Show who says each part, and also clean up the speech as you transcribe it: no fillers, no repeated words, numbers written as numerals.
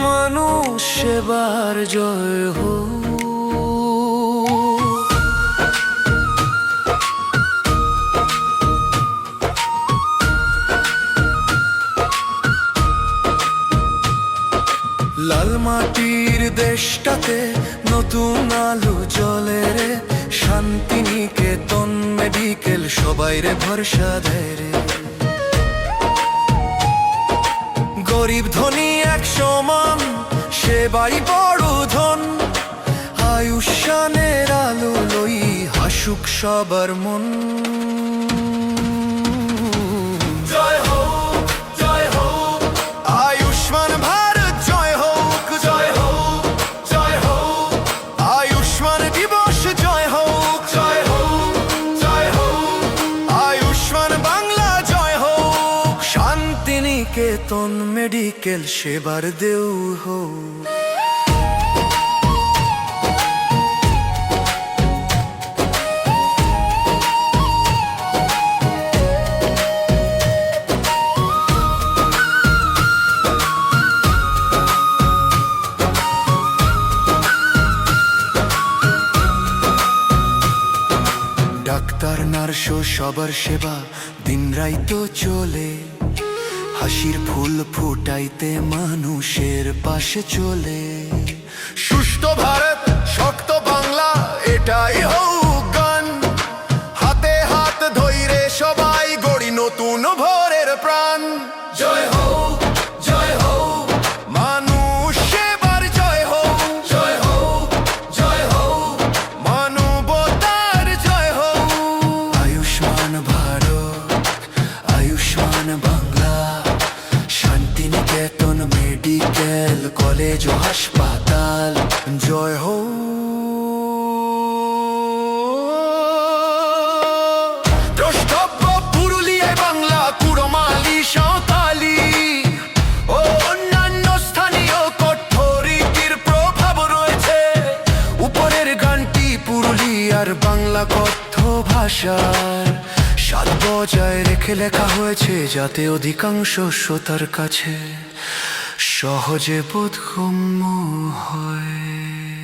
Speaker 1: মানুষ সেবার জয় হোক। লাল মাটির দেশটাতে নতুন আলো জ্বলে রে, শান্তিনিকেতন মেডিকেল সবাই রে ভরসা দেয় রে। গরিব ধনী এক সমান, সেবাই বড় ধন। আয়ুষ্মানের আলো লই হাসুক সবার মন। জয় হোক, জয় হোক, আয়ুষ্মান ভারত জয় হোক, জয় হোক, জয় হোক, আয়ুষ্মান দিবস জয় হোক, জয় হোক, জয় হোক, আয়ুষ্মান বাংলা জয় হোক, শান্তিনিকেতন মেডিকেল সেবার দেউ হোক। ডাক্তার নার্স সবার সেবা দিন রাইতো চলে, হাসির ফুল ফুটাইতে মানুষের পাশে চলে। সুস্থ ভারত শক্ত বাংলা এটাই হোক গান, হাতে হাত ধইরে সবাই গড়ি নতুন ভোরের প্রাণ। জয় হোক, জয় হোক, মানুষ সেবার জয় হোক, জয় হোক, জয় হোক, মানবতার জয় হোক। আয়ুষ্মান ভারত, আয়ুষ্মান বাংলা, শান্তিনিকেতন মেডিকেল কলেজ ও হাসপাতাল জয় হোক। দ্রষ্টব্য পুরুলিয়ায় বাংলা, কুড়মালি সাঁওতালি ও অন্যান্য স্থানীয় কঠোরীতির প্রভাব রয়েছে। উপরের গানটি পুরুলিয়ার বাংলা কথ্য ভাষার স্বাদ বজায় রেখে লেখা হয়েছে, যাতে অধিকাংশ শ্রোতার কাছে সহজে বোধগম্য হয়।